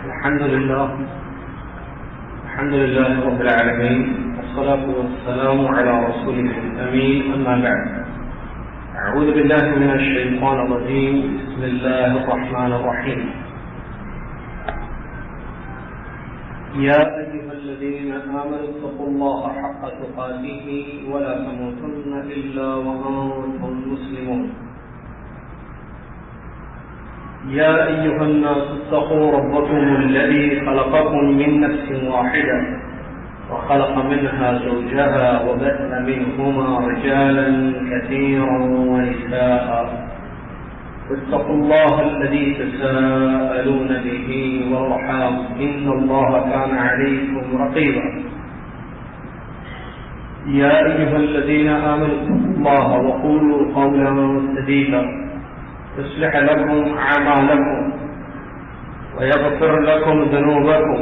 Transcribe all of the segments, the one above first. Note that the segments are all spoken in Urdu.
الحمد لله رب العالمين، والصلاة والسلام على رسوله الأمين، أما بعد. أعوذ بالله من الشيطان الرجيم. بسم الله الرحمن الرحيم. يا أيها الذين آمنوا اتقوا الله حق تقاته ولا تموتن إلا وأنتم مسلمون. يا أيها الناس اتقوا ربكم الذي خلقكم من نفس واحدة وخلق منها زوجها وبث منهما رجالا كثيرا ونساء، واتقوا الله الذي تساءلون به والأرحام إن الله كان عليكم رقيبا. يا أيها الذين آمنوا اتقوا الله وقولوا قولا سديدا يصلح لكم أعمالكم ويغفر لكم ذنوبكم،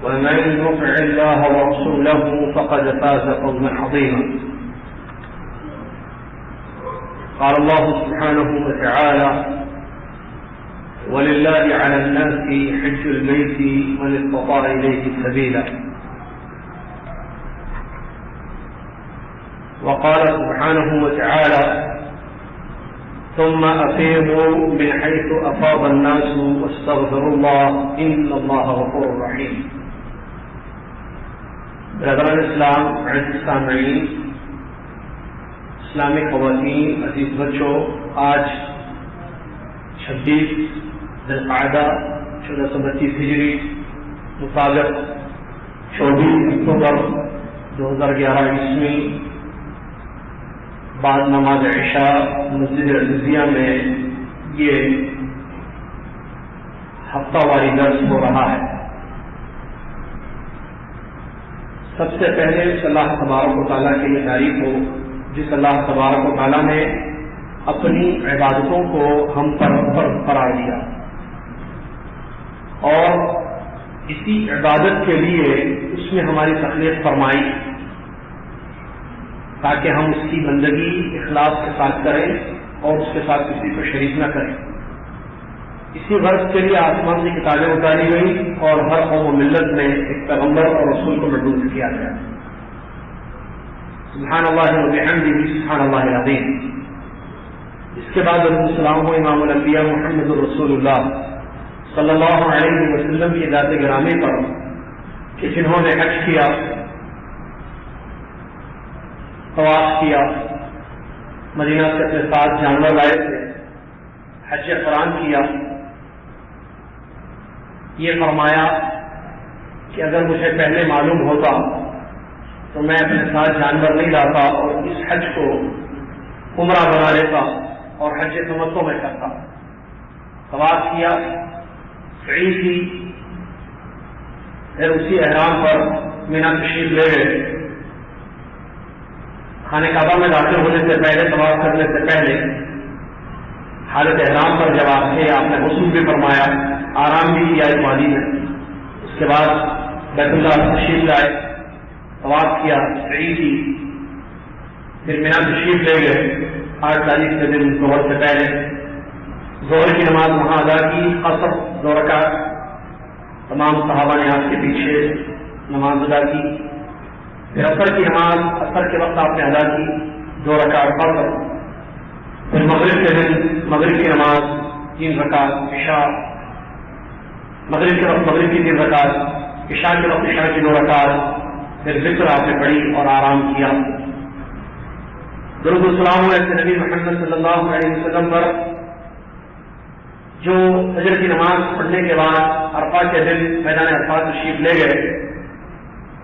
ومن يطع الله ورسوله فقد فاز فوزا عظيما. قال الله سبحانه وتعالى: ولله على الناس حج البيت من استطاع إليه سبيلا. وقال سبحانه وتعالى: ثم أفيضوا من حيث أفاض الناس واستغفروا الله إن الله غفور رحيم. برادران اسلام، عزیز سامعین، اسلامی خواتین، عزیز بچوں، آج 26 ذی القعدہ 1432 ہجری مطابق 24 اکتوبر 2011 عیسوی، بعد نماز عشاء مسجد عزیزیہ میں یہ ہفتہ واری درس ہو رہا ہے. سب سے پہلے اللہ تبارک و تعالیٰ کی یہ تعریف ہو جس اللہ تبارک و تعالیٰ نے اپنی عبادتوں کو ہم پر فرض قرار دیا اور اسی عبادت کے لیے اس نے ہماری تخلیق فرمائی تاکہ ہم اس کی بندگی اخلاص کے ساتھ کریں اور اس کے ساتھ کسی کو شریک نہ کریں. اسی غرض کے لیے آسمان سے کتابیں اتاری گئی اور ہر قوم و ملت میں ایک پیغمبر اور رسول کو مبعوث کیا گیا. سبحان اللہ و بحمدہ سبحان اللہ العظیم. اس کے بعد السلام ہو امام الانبیاء محمد رسول اللہ صلی اللہ علیہ وسلم کی ذات گرامی پر کہ جنہوں نے حج کیا، طواف کیا، مدینہ سے اپنے ساتھ جانور لائے تھے، حج قرآن کیا. یہ فرمایا کہ اگر مجھے پہلے معلوم ہوتا تو میں اپنے ساتھ جانور نہیں لاتا اور اس حج کو عمرہ بنا لیتا اور حج تمتع میں کرتا. طواف کیا، سعی کی، پھر اسی احرام پر مینا تشریف لے گئے. خانہ کعبہ میں داخل ہونے سے پہلے، طواف کرنے سے پہلے حالت احرام پر جب آپ تھے، آپ نے غسل بھی فرمایا، آرام بھی کیا اس وادی میں. اس کے بعد بیت اللہ تشریف لائے، طواف کیا، سعی کی، پھر مینا تشریف لے گئے. 8 تاریخ کے دن ظہر سے پہلے ظہر کی نماز وہاں ادا کی، قصر 2 رکعت. تمام صحابہ نے آپ کے پیچھے نماز ادا کی. پھر عصر کی نماز عصر کے وقت آپ نے ادا کی 2 رکعت پڑھ کر. پھر مغرب کے دن مغرب کی نماز 3 رکعت، عشاء مغرب کے وقت مغرب کی 3 رکعت، عشاء کے وقت عشاء کی 2 رکعت. پھر ذکر آپ نے پڑھی اور آرام کیا. درود السلام علیہ نبی محمد صلی اللہ علیہ وسلم پر جو فجر کی نماز پڑھنے کے بعد عرفہ کے دن میدان عرفہ تشریف لے گئے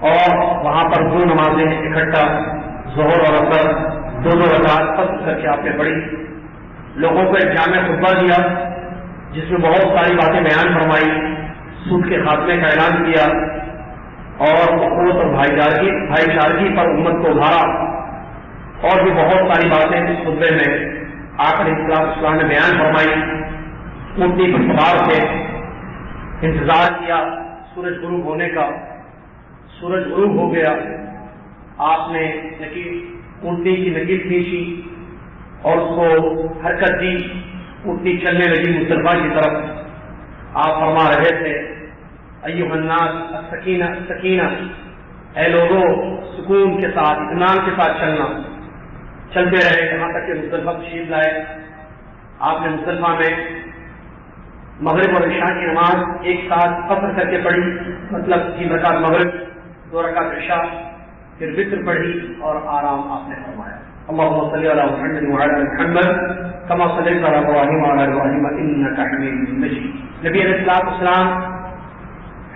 اور وہاں پر 2 نمازیں اکٹھا ظہر اور عصر 2 رکعت فصل کر کے آپ نے پڑھی. لوگوں کو ایک جامع خطبہ دیا جس میں بہت ساری باتیں بیان فرمائی، سود کے خاتمے کا اعلان کیا اور اخوت اور بھائی چارگی پر امت کو ابھارا اور بھی بہت ساری باتیں اس خطبے میں آخر اسلام نے بیان فرمائی. اونٹنی پر سوار تھے، انتظار کیا سورج غروب ہونے کا. سورج غروب ہو گیا، آپ نے اونٹنی کی نکیل کھینچی اور اس کو حرکت دی. اونٹنی چلنے لگی مصطفیٰ کی طرف آپ فرما رہے تھے ایھا الناس السکینہ السکینہ، اے لوگوں سکون کے ساتھ اطمینان کے ساتھ چلنا. چلتے رہے یہاں تک کہ مزدلفہ تشریف لائے. آپ نے مزدلفہ میں مغرب اور عشاء کی نماز ایک ساتھ قصر کر کے پڑھی، مطلب 3 رکعت مغرب 2 رکعت عشاء، پھر وتر پڑھی اور آرام آپ نے فرمایا. اللهم صل على محمد وعلى ال محمد كما صليت على ابراهيم وعلى ال ابراهيم انك حميد مجيد. نبی علیہ السلام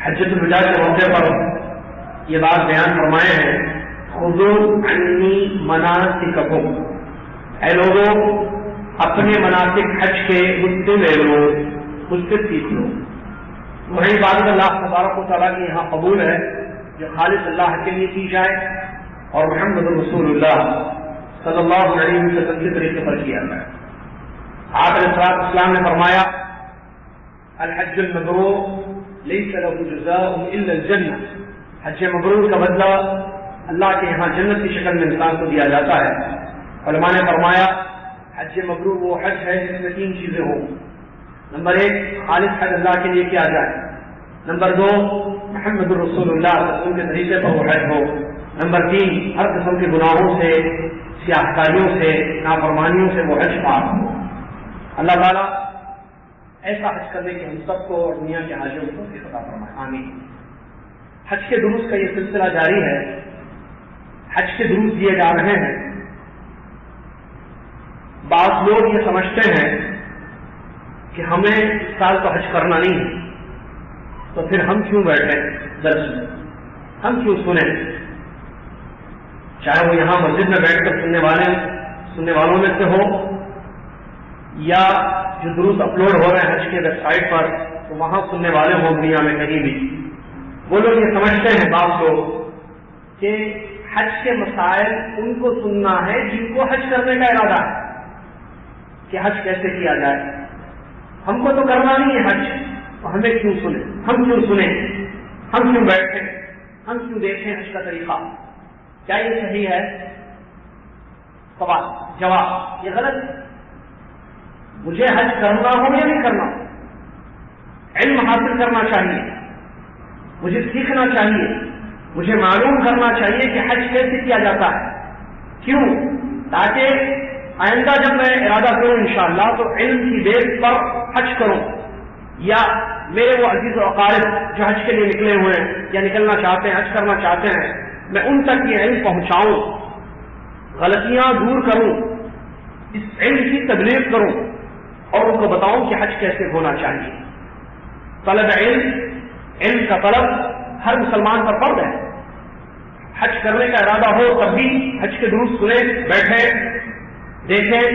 حجۃ الوداع کے موقع پر یہ بات بیان فرمائے ہیں، خذوا عنی مناسککم، اے لوگوں اپنے مناسک حج کے مجھ سے لے لو، مجھ سے سیکھ لو. وہی عبادت اللہ تبارک و تعالیٰ کی یہاں قبول ہے جو خالص اللہ کے لیے کی جائے اور محمد رسول اللہ صلی اللہ علیہ وسلم کے طریقے پر کیا جائے. آپ علیہ السلام نے فرمایا الحج المبرور لیس له جزاء الا الجنہ، حج مبرور کا بدلہ اللہ کے یہاں جنت کی شکل میں انسان کو دیا جاتا ہے. علماء نے فرمایا حج مبرور وہ حج ہے جس میں 3 چیزیں ہوں. نمبر 1 خالص حج اللہ کے لیے کیا جائے. نمبر 2 محمد الرسول اللہ رسول کے طریقے پر وہ حج ہو. نمبر 3 ہر قسم کے گناہوں سے، سیاہکاریوں سے، نافرمانیوں سے وہ حج پاک ہو. اللہ تعالیٰ ایسا حج کرنے کے ہم سب کو اور دنیا کے حاجیوں کو توفیق عطا فرمائے، آمین. حج کے دروس کا یہ سلسلہ جاری ہے. حج کے دروس دیے جا رہے ہیں. بعض لوگ یہ سمجھتے ہیں کہ ہمیں اس سال تو حج کرنا نہیں ہے، تو پھر ہم کیوں بیٹھیں درس میں، ہم کیوں سنیں، چاہے وہ یہاں مسجد میں بیٹھ کر سننے والوں میں سے ہو یا جو دروس اپلوڈ ہو رہے ہیں حج کے ویب سائٹ پر تو وہاں سننے والے ہوں دنیا میں کہیں بھی. وہ لوگ یہ سمجھتے ہیں بعض لوگ کہ حج کے مسائل ان کو سننا ہے جن کو حج کرنے کا ارادہ ہے، کہ حج کیسے کیا جائے. ہم کو تو کرنا نہیں ہے حج، تو ہمیں کیوں سنیں، ہم کیوں سنیں، ہم کیوں بیٹھیں، ہم کیوں دیکھیں حج کا طریقہ. کیا یہ صحیح ہے؟ سوال جواب یہ غلط. مجھے حج کرنا ہو یا نہیں کرنا ہو، علم حاصل کرنا چاہیے، مجھے سیکھنا چاہیے، مجھے معلوم کرنا چاہیے کہ حج کیسے کیا جاتا ہے. کیوں؟ تاکہ آئندہ جب میں ارادہ کروں انشاءاللہ تو علم کی بیس پر حج کروں، یا میرے وہ عزیز و اقارب جو حج کے لیے نکلے ہوئے ہیں یا نکلنا چاہتے ہیں، حج کرنا چاہتے ہیں، میں ان تک یہ علم پہنچاؤں، غلطیاں دور کروں، اس علم کی تبلیغ کروں اور ان کو بتاؤں کہ حج کیسے ہونا چاہیے. طلب علم کا طلب ہر مسلمان پر فرض ہے. حج کرنے کا ارادہ ہو تب بھی حج کے دروس سنیں، بیٹھیں، دیکھیں.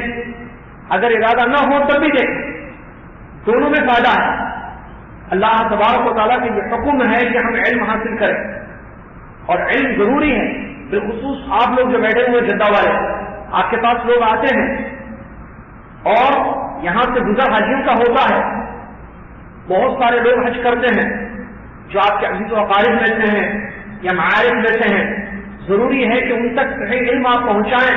اگر ارادہ نہ ہو تب بھی دیکھیں، دونوں میں فائدہ ہے. اللہ تبارک و تعالیٰ کا یہ حکم ہے کہ ہم علم حاصل کریں، اور علم ضروری ہے. بالخصوص آپ لوگ جو بیٹھے ہوئے جدہ والے، آپ کے پاس لوگ آتے ہیں اور یہاں سے گزر حاجیوں کا ہوتا ہے. بہت سارے لوگ حج کرتے ہیں جو آپ کے عزیز و اقارب میں سے ہیں یا معارف میں سے ہیں. ضروری ہے کہ ان تک صحیح علم آپ پہنچائیں.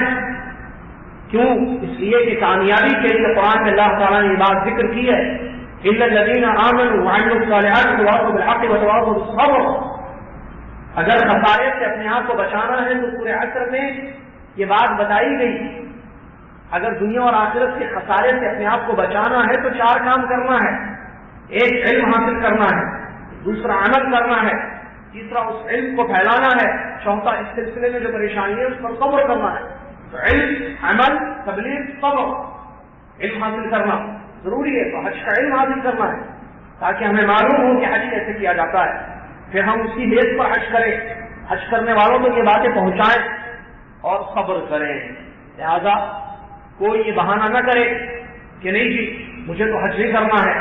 کیوں؟ اس لیے کہ کامیابی کے لیے قرآن میں اللہ تعالیٰ نے یہ بات ذکر کی ہے اِلَّا الَّذِينَ آمَنُوا وَعَمِلُوا الصَّالِحَاتِ وَتَوَاصَوْا بِالْحَقِّ وَتَوَاصَوْا بِالصَّبْرِ. اگر خسارے سے اپنے آپ کو بچانا ہے تو پورے عصر میں یہ بات بتائی گئی. اگر دنیا اور آخرت کے خسارے سے اپنے آپ کو بچانا ہے تو 4 کام کرنا ہے. ایک علم حاصل کرنا ہے، دوسرا عمل کرنا ہے، تیسرا اس علم کو پھیلانا ہے، چوتھا اس سلسلے میں جو پریشانی ہے اس پر صبر کرنا ہے. تو علم، عمل، تبلیغ، صبر. علم حاصل کرنا ضروری ہے، تو حج کا علم حاصل کرنا ہے تاکہ ہمیں معلوم ہو کہ حج کیسے کیا جاتا ہے. پھر ہم اسی بیس پر حج کریں، حج کرنے والوں کو یہ باتیں پہنچائیں اور صبر کریں. لہذا کوئی یہ بہانہ نہ کرے کہ نہیں جی مجھے تو حج نہیں کرنا ہے،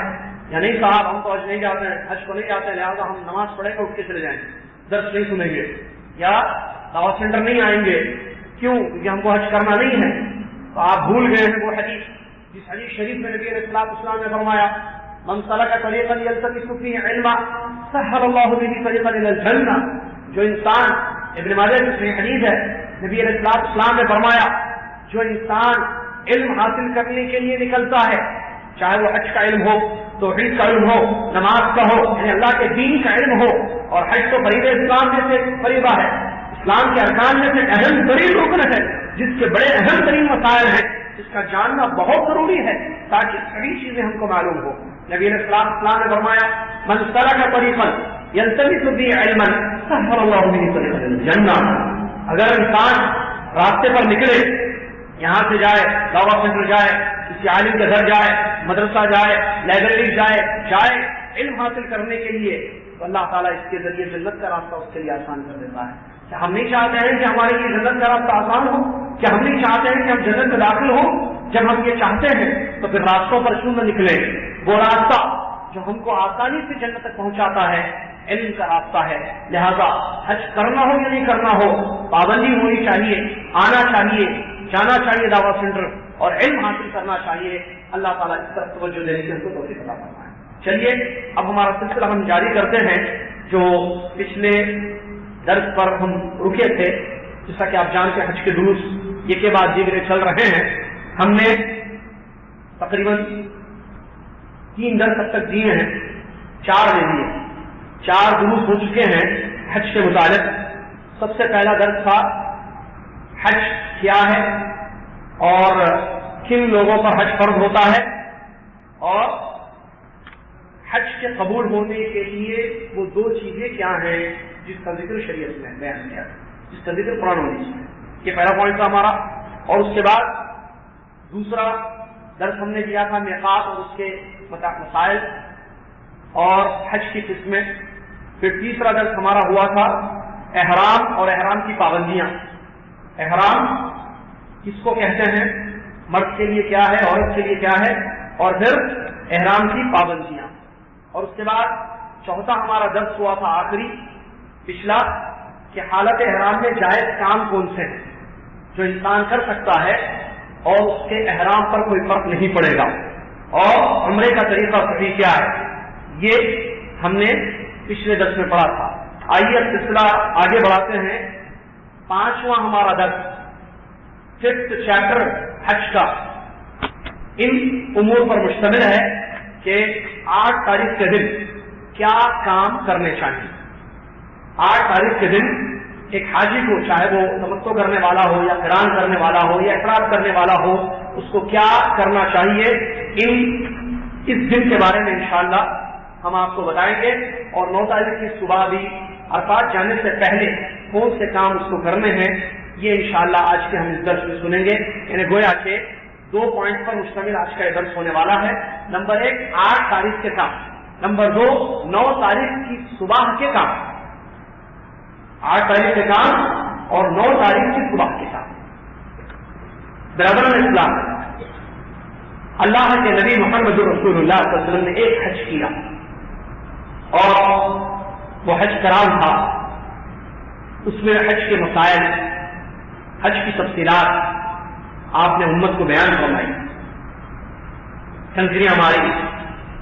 یا نہیں صاحب ہم تو حج نہیں جاتے ہیں، حج کو نہیں جاتے ہیں، لہٰذا ہم نماز پڑھیں گے اٹھ کے چلے جائیں گے، درس نہیں سنیں گے یا دعوت سینٹر نہیں آئیں گے. کیوں؟ کیونکہ ہم کو حج کرنا نہیں ہے. تو آپ بھول گئے ہیں وہ حدیث جس حدیث شریف میں نبی علیہ السلام نے فرمایا من سلک طریقا یلتمس فیہ علما سہل اللہ بہ طریقا الی الجنہ. جو انسان، ابن ماجہ کی صحیح حدیث ہے، نبی علیہ السلام نے فرمایا جو انسان علم حاصل کرنے کے لیے نکلتا ہے، چاہے وہ حج کا علم ہو توحید کا علم ہو، نماز کا ہو، یعنی اللہ کے دین کا علم ہو. اور حج تو فریضہ اسلام میں سے فریضہ ہے، اسلام کے ارکان میں سے اہم ترین رکن ہے، جس کے بڑے اہم ترین مسائل ہیں، جس کا جاننا بہت ضروری ہے تاکہ سبھی چیزیں ہم کو معلوم ہو. نبی علیہ السلام نے فرمایا من سلک طریقا یلتمس به علما سهل اللہ به طریقا الجنہ. اگر انسان راستے پر نکلے، یہاں سے جائے، دعوت سینٹر جائے، کسی عالم کے گھر جائے، مدرسہ جائے، لائبریری جائے علم حاصل کرنے کے لیے، تو اللہ تعالیٰ اس کے ذریعے جنت کا راستہ اس کے لیے آسان کر دیتا ہے. کیا ہم نہیں چاہتے ہیں کہ ہمارے لیے جنت کا راستہ آسان ہو؟ کیا ہم نہیں چاہتے ہیں کہ ہم جنت میں داخل ہوں؟ جب ہم یہ چاہتے ہیں تو پھر راستوں پر کیوں نہ نکلیں؟ وہ راستہ جو ہم کو آسانی سے جنت تک پہنچاتا ہے علم کا راستہ ہے. لہذا حج کرنا ہو یا نہیں کرنا ہو، پابندی ہونی چاہیے، آنا چاہیے، جانا چاہیے دعوت سینٹر، اور علم حاصل کرنا چاہیے. اللہ تعالیٰ اس طرف توجہ دینے کی ہم کو توفیق عطا فرمائے. چلیے اب ہمارا سلسلہ ہم جاری کرتے ہیں جو پچھلے درس پر ہم رکے تھے. جیسا کہ آپ جانتے ہیں حج کے دروس یہ کے بعد دیگر چل رہے ہیں. ہم نے تقریباً 3 درس اب تک دیے ہیں، 4 لے لیے، 4 دروس ہو چکے ہیں حج کے متعلق. سب سے پہلا درس تھا حج کیا ہے اور کن لوگوں پر حج فرض ہوتا ہے، اور حج کے قبول ہونے کے لیے وہ 2 چیزیں کیا ہیں جس کا ذکر شریعت میں بیان کیا ہے، جس کا ذکر قرآن و حدیث میں. یہ پہلا پوائنٹ تھا ہمارا. اور اس کے بعد دوسرا درس ہم نے دیا تھا میقات اور اس کے مسائل اور حج کی قسمیں. پھر تیسرا درس ہمارا ہوا تھا احرام اور احرام کی پابندیاں. احرام کس کو کہتے ہیں، مرد کے لیے کیا ہے، عورت کے لیے کیا ہے، اور پھر احرام کی پابندیاں. اور اس کے بعد چوتھا ہمارا درس ہوا تھا آخری پچھلا کہ حالت احرام میں جائز کام کون سے ہیں جو انسان کر سکتا ہے اور اس کے احرام پر کوئی فرق نہیں پڑے گا، اور عمرے کا طریقہ صحیح کیا ہے. یہ ہم نے پچھلے درس میں پڑھا تھا. آئیے سلسلہ آگے بڑھاتے ہیں. 5واں ہمارا درس 5th چیپٹر حج کا ان امور پر مشتمل ہے کہ 8 تاریخ کے دن کیا کام کرنے چاہیے. 8 تاریخ کے دن ایک حاجی کو، چاہے وہ تمتع کرنے والا ہو یا قران کرنے والا ہو یا افراد کرنے والا ہو، اس کو کیا کرنا چاہیے، اس دن کے بارے میں انشاءاللہ ہم آپ کو بتائیں گے. اور 9 تاریخ کی صبح بھی عرفات جانے سے پہلے کون سے کام اس کو کرنے ہیں، یہ انشاءاللہ آج کے ہم اس درس میں سنیں گے. یعنی گویا کہ 2 پوائنٹ پر مشتمل آج کا یہ درس ہونے والا ہے. نمبر 1 8 تاریخ کے کام، نمبر 2 9 تاریخ کی صبح کے کام. 8 تاریخ کے کام اور 9 تاریخ کی صبح کے کام. برادران اسلام، اللہ کے نبی محمد رسول اللہ صلی اللہ علیہ وسلم نے ایک حج کیا اور وہ حج کرام تھا. اس میں حج کے مسائل، حج کی تفصیلات آپ نے امت کو بیان فرمائی، کنکریاں ماری،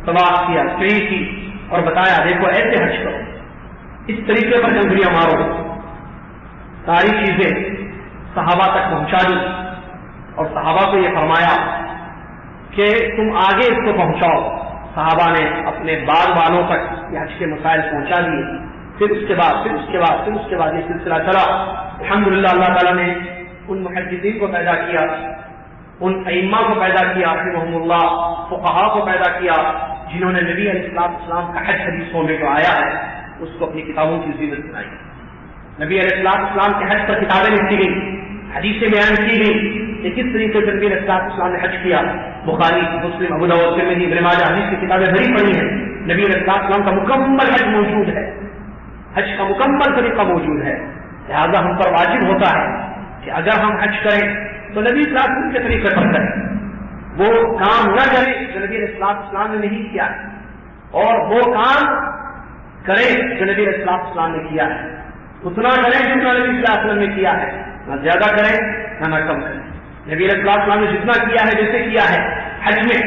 طواف کیا، سعی کی اور بتایا دیکھو ایسے حج کرو، اس طریقے پر کنکریاں مارو. ساری چیزیں صحابہ تک پہنچا دی اور صحابہ کو یہ فرمایا کہ تم آگے اس کو پہنچاؤ. صحابہ نے اپنے بعد والوں تک یہ حج کے مسائل پہنچا دیے. پھر اس کے بعد یہ سلسلہ چلا. الحمدللہ اللہ تعالیٰ نے ان محدثین کو پیدا کیا، ان ائمہ کو پیدا کیا، رحمہم اللہ، فقہاء کو پیدا کیا، جنہوں نے نبی علیہ السلام کا حج حدیثوں میں جو آیا ہے اس کو اپنی کتابوں کی زینت بنائی. نبی علیہ السلام کے حج پر کتابیں لکھی گئی، حدیثیں بیان کی گئی کہ کس طریقے سے نبی علیہ السلام نے حج کیا. بخاری، مسلم، ابو داؤد، ترمذی، ابن ماجہ حدیث کی کتابیں بھری پڑی ہیں. نبی علیہ السلام کا مکمل حج موجود ہے، حج کا مکمل طریقہ موجود ہے. لہذا ہم پر واجب ہوتا ہے کہ اگر ہم حج کریں تو نبی صلی اللہ علیہ وسلم کے طریقے پر کریں، وہ کام نہ کریں جو نبی علیہ السلام نے نہیں کیا ہے، اور وہ کام کریں جو نبی علیہ السلام نے کیا ہے. اتنا کریں جتنا نبی صلی اللہ علیہ وسلم نے کیا ہے، نہ زیادہ کریں نہ کم کریں. نبی علیہ السلام نے جتنا کیا ہے، جیسے کیا ہے حج میں،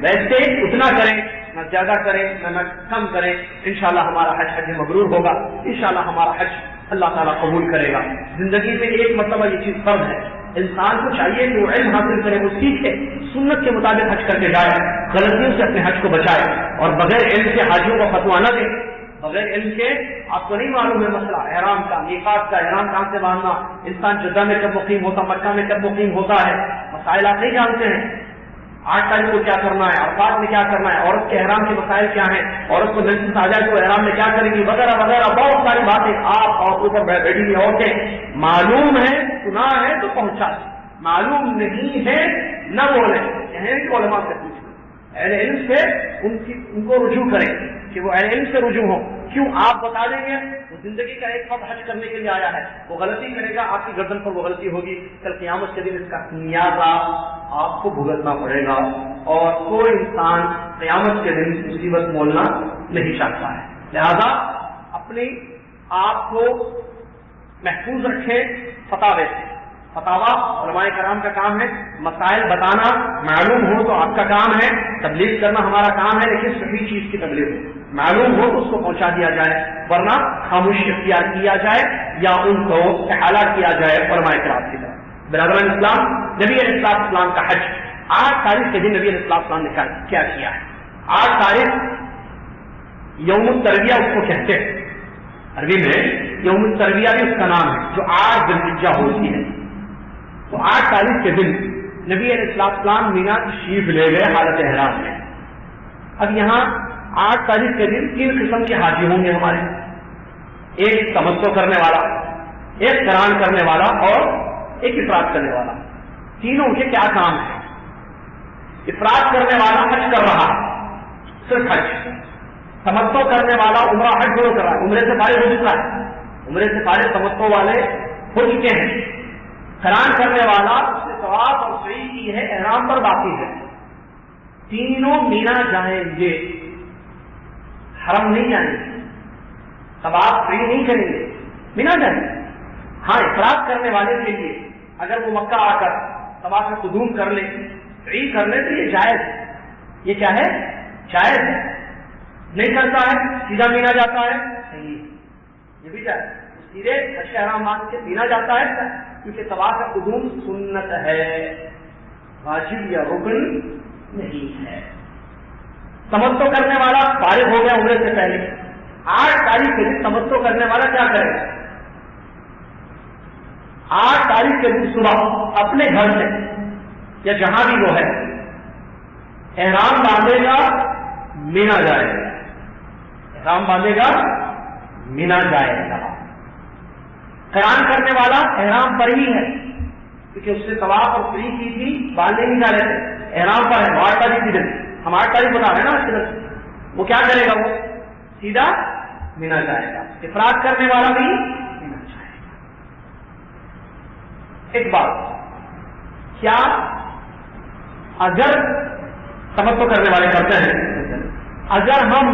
ویسے اتنا کریں، نہ زیادہ کریں نہ کم کریں. انشاءاللہ ہمارا حج مبرور ہوگا، انشاءاللہ ہمارا حج اللہ تعالیٰ قبول کرے گا. زندگی میں ایک مرتبہ یہ چیز فرض ہے انسان کو چاہیے کہ وہ علم حاصل کرے، وہ سیکھے، سنت کے مطابق حج کر کے جائے، غلطیوں سے اپنے حج کو بچائے، اور بغیر علم کے حاجیوں کو فتویٰ نہ دے۔ بغیر علم کے آپ کو نہیں معلوم ہے مسئلہ احرام کا، میقات کا، احرام کہاں سے باندھنا، انسان جدہ میں کب مقیم ہوتا، مکہ میں کب مقیم ہوتا ہے، مسائل آپ نہیں جانتے ہیں۔ 8 تاریخ کو کیا کرنا ہے، عرفات میں کیا کرنا ہے، عورت کے احرام کے مسائل کیا ہیں، عورت کو مینسس آ جائے تو احرام میں کیا کرے گی، وغیرہ وغیرہ بہت ساری باتیں آپ اور اوپر بیٹھی ہوئی عورتیں معلوم ہے، سنا ہے تو پہنچا، معلوم نہیں ہے نہ بولے، علماء سے پوچھیں، اہل علم سے ان کو رجوع کریں کہ وہ اہل علم سے رجوع ہو۔ کیوں آپ بتا دیں گے، وہ زندگی کا ایک وقت حج کرنے کے لیے آیا ہے، وہ غلطی کرے گا، آپ کی گردن پر وہ غلطی ہوگی، کل قیامت کے دن اس کا خمیازہ آپ کو بھگتنا پڑے گا، اور کوئی انسان قیامت کے دن مصیبت مولنا نہیں چاہتا ہے۔ لہذا اپنی آپ کو محفوظ رکھیں فتاوے سے۔ فتاوا علماء کرام کا کام ہے، مسائل بتانا، معلوم ہو تو آپ کا کام ہے، تبلیغ کرنا ہمارا کام ہے، لیکن صحیح چیز کی تبلیغ ہو، معلوم ہو تو اس کو پہنچا دیا جائے، ورنہ خاموشی اختیار کیا جائے یا ان کو احالہ کیا جائے علماء کرام کی طرف۔ برادران اسلام، نبی علیہ السلام کا حج 8 تاریخ کے دن نبی علیہ السلام نے کیا کیا ہے؟ 8 تاریخ یوم الترویہ اس کو کہتے ہیں، عربی میں یوم الترویہ بھی اس کا نام ہے، جو 8 ذی الحجہ ہوتی ہے۔ تو 8 تاریخ کے دن نبی علیہ السلام مینا تشریف لے گئے حالت احرام میں۔ اب یہاں 8 تاریخ کے دن 3 قسم کے حاجی ہوں گے ہمارے، ایک تمتع کرنے والا، ایک قران کرنے والا اور ایک افراد کرنے والا۔ تینوں کے کیا کام ہے؟ افراد کرنے والا حج کر رہا، صرف حج، تمتع کرنے والا عمرہ حج دونوں کر رہا ہے، عمرے سے فارغ ہو چکا ہے، عمرے سے فارغ تمتع والے ہو چکے ہیں۔ قران کرنے والا اس نے طواف اور سعی کی ہے، احرام پر باقی ہے۔ تینوں مینا جائیں گے، حرم نہیں جائیں گے، طواف سعی نہیں کریں گے، مینا جائیں گے۔ ہاں، افراد کرنے والے کے لیے اگر وہ مکہ آ کر طواف قدوم کر لے، سعی کر لے تو یہ جائز ہے۔ یہ کیا ہے؟ جائز ہے۔ نہیں کرتا ہے سیدھا مینا جاتا ہے، صحیح، یہ بھی جائز، سیدھے حج کا احرام باندھ کے مینا جاتا ہے، کیونکہ طواف قدوم سنت ہے، واجب یا رکن نہیں ہے۔ تمتع کرنے والا فارغ ہو گیا عمرے سے پہلے، 8 تاریخ کے دن تمتع کرنے والا کیا کرے گا؟ 8 تاریخ کے دن صبح اپنے گھر سے یا جہاں بھی وہ ہے احرام باندھے گا، مینا جائے گا، احرام باندھے گا، مینا جائے گا۔ قران کرنے والا احرام پر ہی ہے، کیونکہ اس نے طواف اور سعی کی تھی، باندھے نہیں جا رہے تھے، احرام پر ہے۔ 8 تاریخ کے دن ہم 8 تاریخ بتا رہے ہیں نا، وہ کیا کرے گا؟ وہ سیدھا مینا جائے گا۔ افراد کرنے والا بھی مینا جائے گا۔ ایک بات، کیا اگر تمتع کرنے والے کرتے ہیں، اگر ہم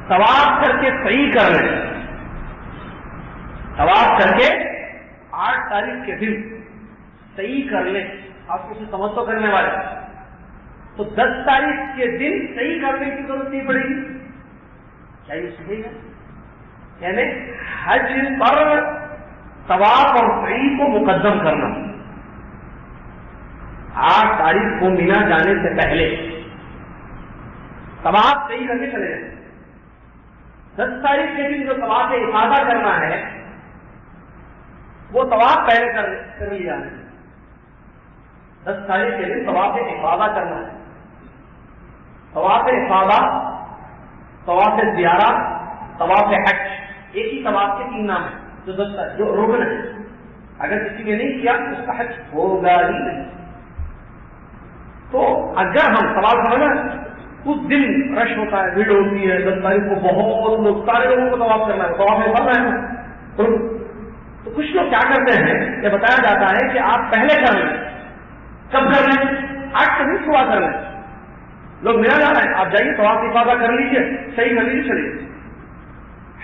طواف کر کے سعی کر لیں، طواف کر کے 8 تاریخ کے دن صحیح کر لیں، آپ کو تمتع کرنے والے، تو 10 تاریخ کے دن صحیح کرنے کی ضرورت نہیں پڑے گی؟ کیا یہ صحیح ہے؟ یعنی حج پر طواف اور سعی کو مقدم کرنا، 8 تاریخ کو مینا جانے سے پہلے طواف صحیح کر کے چلے جائیں، 10 تاریخ کے دن جو طواف افاضہ کرنا ہے وہ طواف پہلے کر لیا ہے۔ 10 تاریخ کے دن طواف افاضہ کرنا ہے، طواف افاضہ، طواف زیارہ، طواف حج، ایک ہی طواف کے 3 نام ہیں، جو 10 تاریخ جو رکن ہے، اگر کسی نے نہیں کیا اس کا حج ہوگا ہی نہیں۔ تو اگر ہم طواف کرنا، اس دن رش ہوتا ہے، بھیڑ ہوتی ہے، 10 تاریخ کو بہت لوگ، سارے لوگوں کو طواف کرنا ہے، طواف افاضہ ہے، تو کچھ لوگ کیا کرتے ہیں، یہ بتایا جاتا ہے کہ آپ پہلے کر لیں۔ کب کر لیں؟ 8 کے دن صبح کر لیں۔ لوگ مینا جا رہے ہیں، آپ جائیے طواف افاضہ کر لیجیے، صحیح کر لیجیے، چلیے۔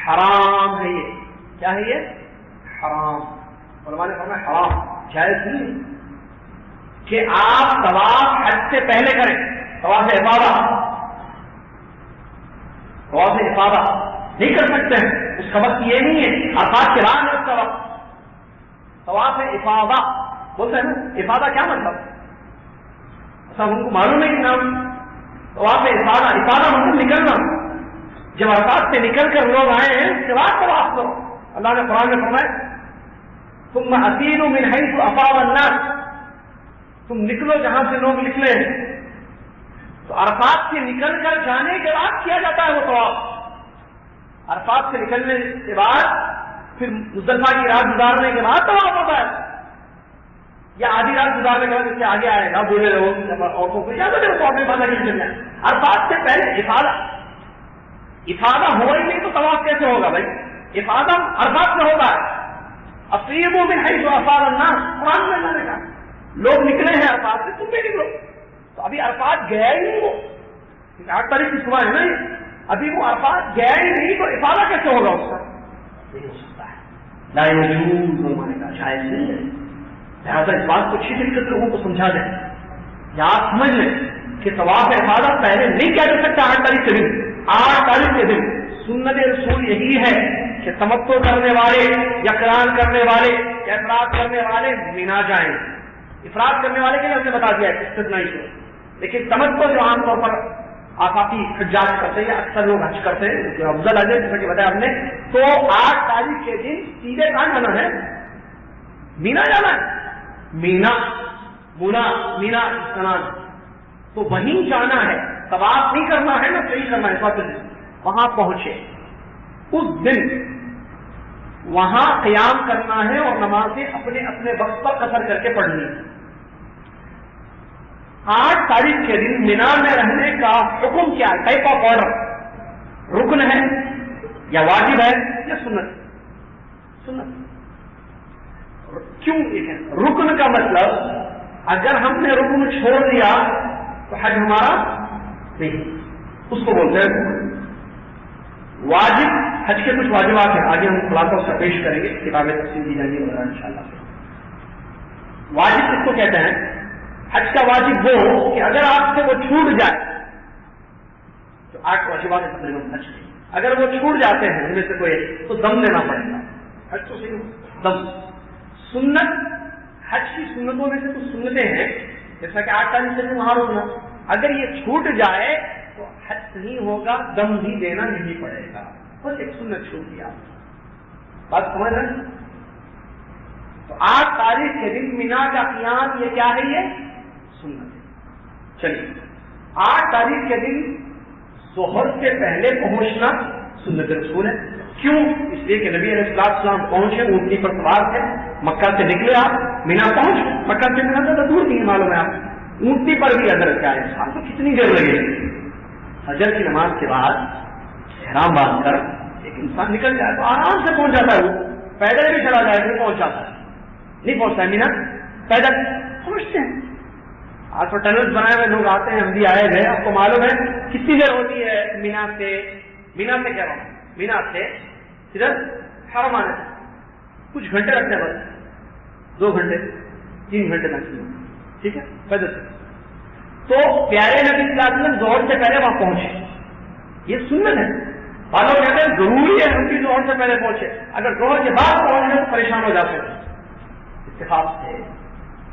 حرام ہے یہ، کیا ہے یہ؟ حرام۔ علماء نے فرمایا حرام، جائز نہیں کہ آپ طواف حج سے پہلے کریں، طواف افاضہ، طواف افاضہ نہیں کر سکتے ہیں، اس کا وقت یہ نہیں ہے، عرفات کے بعد ہے اس کا وقت۔ طواف افاضہ بولتے ہیں نا افادہ کیا مطلب؟ سب ان کو معلوم ہے کہ نام تو آپ افادہ مطلب نکلنا. جب عرفات سے نکل کر لوگ آئے ہیں اس کے بعد طواف کرو. اللہ نے قرآن میں فرمایا ثم افیضوا من حیث افاض الناس، تم نکلو جہاں سے لوگ نکلے ہیں. تو عرفات سے نکل کر جانے کے بعد کیا جاتا ہے وہ طواف. عرفات سے نکلنے کے بعد پھر مزدلفہ کی رات گزارنے کے بعد طواف ہوتا ہے، یا آدھی رات گزارنے کے بعد اس سے آگے آئے گا بولے رہو عورتوں کو اجازت ہے تو اپنے بازا کی نکلنا ہے. عرفات سے پہلے افادہ ہوا ہی نہیں تو طواف کیسے ہوگا بھائی؟ افادہ عرفات میں ہوتا ہے. افیضوا من حیث افاض الناس، قرآن میں اللہ نے کہا لوگ نکلے ہیں عرفات سے تم بھی نکلو. تو ابھی عرفات گیا ہی نہیں، وہ 8 تاریخ کی صبح ہے نا، ابھی وہ عرفات گیا ہی نہیں تو افادہ کیسے ہوگا اس کا؟ نہیں ہو سکتا ہے. لا یجوز فرمانے کا شاید نہیں ہے. لہٰذا اس بات کو اچھی طریقے سے لوگوں کو سمجھا جائے یا آپ سمجھ لیں کہ طواف افادہ پہلے نہیں کیا جا سکتا 8 تاریخ کے دن. 8 تاریخ کے دن سنت رسول یہی ہے کہ تمتع کرنے والے یا قران کرنے والے یا افراد کرنے والے مینا جائیں. افراد کرنے والے کے لیے ہم نے بتا دیا ہے استثنائی سے، لیکن تمتع جو عام طور پر آفاقی حجاج کرتے ہیں یا اکثر لوگ حج کرتے ہیں جو افضل حج ہے جیسا کہ بتایا ہم نے، تو 8 تاریخ کے دن سیدھے کہاں جانا ہے؟ مینا جانا ہے. مینا اسنان تو وہیں جانا ہے. طواف نہیں کرنا ہے نا، صحیح کرنا ہے. اس وقت وہاں پہنچے اس دن وہاں قیام کرنا ہے اور نمازیں اپنے اپنے وقت پر قصر کر کے پڑھنی ہے. 8 تاریخ کے دن مینا میں رہنے کا حکم کیا ہے؟ ٹائپ آف آرڈر، رکن ہے یا واجب ہے یا سنت؟ کیوں؟ رکن کا مطلب اگر ہم نے رکن چھوڑ دیا تو حج ہمارا نہیں، اس کو بولتے ہیں. واجب حج کے کچھ واجبات ہیں، آگے ہم خلاصہ اس کا پیش کریں گے، کتابیں تفصیل دی جائیں گی وغیرہ انشاءاللہ. واجب کس کو کہتے ہیں؟ حج کا واجب وہ کہ اگر آپ سے وہ چھوٹ جائے، تو 8 واجبات ہیں تقریباً حج کے، اگر وہ چھوٹ جاتے ہیں ان میں سے کوئی تو دم دینا پڑے گا. حج تو صرف دم. سنت، حج کی سنتوں میں سے کچھ سنتیں ہیں جیسا کہ 8 تاریخ سے وہاں روکنا، اگر یہ چھوٹ جائے تو حج نہیں ہوگا، دم بھی دینا نہیں پڑے گا. بس ایک سنت چھوٹ دیا. بات سمجھ رہے ہیں؟ تو 8 تاریخ کے دن مینا کا قیام یہ کیا ہے؟ یہ سنت ہے. چلیے 8 تاریخ کے دن ظہر سے پہلے پہنچنا سنت رسول ہے. کیوں؟ اس لیے کہ نبی علیہ السلام پہنچے، اونٹنی پر سوار تھے، مکہ سے نکلے، آپ مینا پہنچ، مکہ سے مینا زیادہ دور نہیں معلوم ہے، آپ اونٹنی پر بھی حضرت کا انسان کو کتنی دیر لگے. فجر کی نماز کے بعد احرام باندھ کر ایک انسان نکل جائے تو آرام سے پہنچ جاتا ہے. وہ پیدل بھی چلا جائے تو پہنچ جاتا ہے. نہیں پہنچتا ہے مینا پیدل پہنچتے ہیں. آج تو ٹنلز بنائے ہوئے لوگ آتے ہیں، ہم بھی آئے گئے. آپ کو معلوم ہے کتنی دیر ہوتی ہے مینا سے کہہ رہا ہوں، مینا سے ادھر حرم آنے کچھ گھنٹے لگتے ہیں، بس 2 گھنٹے 3 گھنٹے میکسیمم. ٹھیک ہے پیدل سے. تو پیارے نبی صلی اللہ علیہ وسلم ظہر سے پہلے وہاں پہنچے. یہ سنت ہے. بعض لوگ کہتے ہیں ضروری ہے ہم بھی ظہر سے پہلے پہنچے. اگر ظہر کے بعد پہنچ گئے تو پریشان ہو جاتے ہیں. اتفاق سے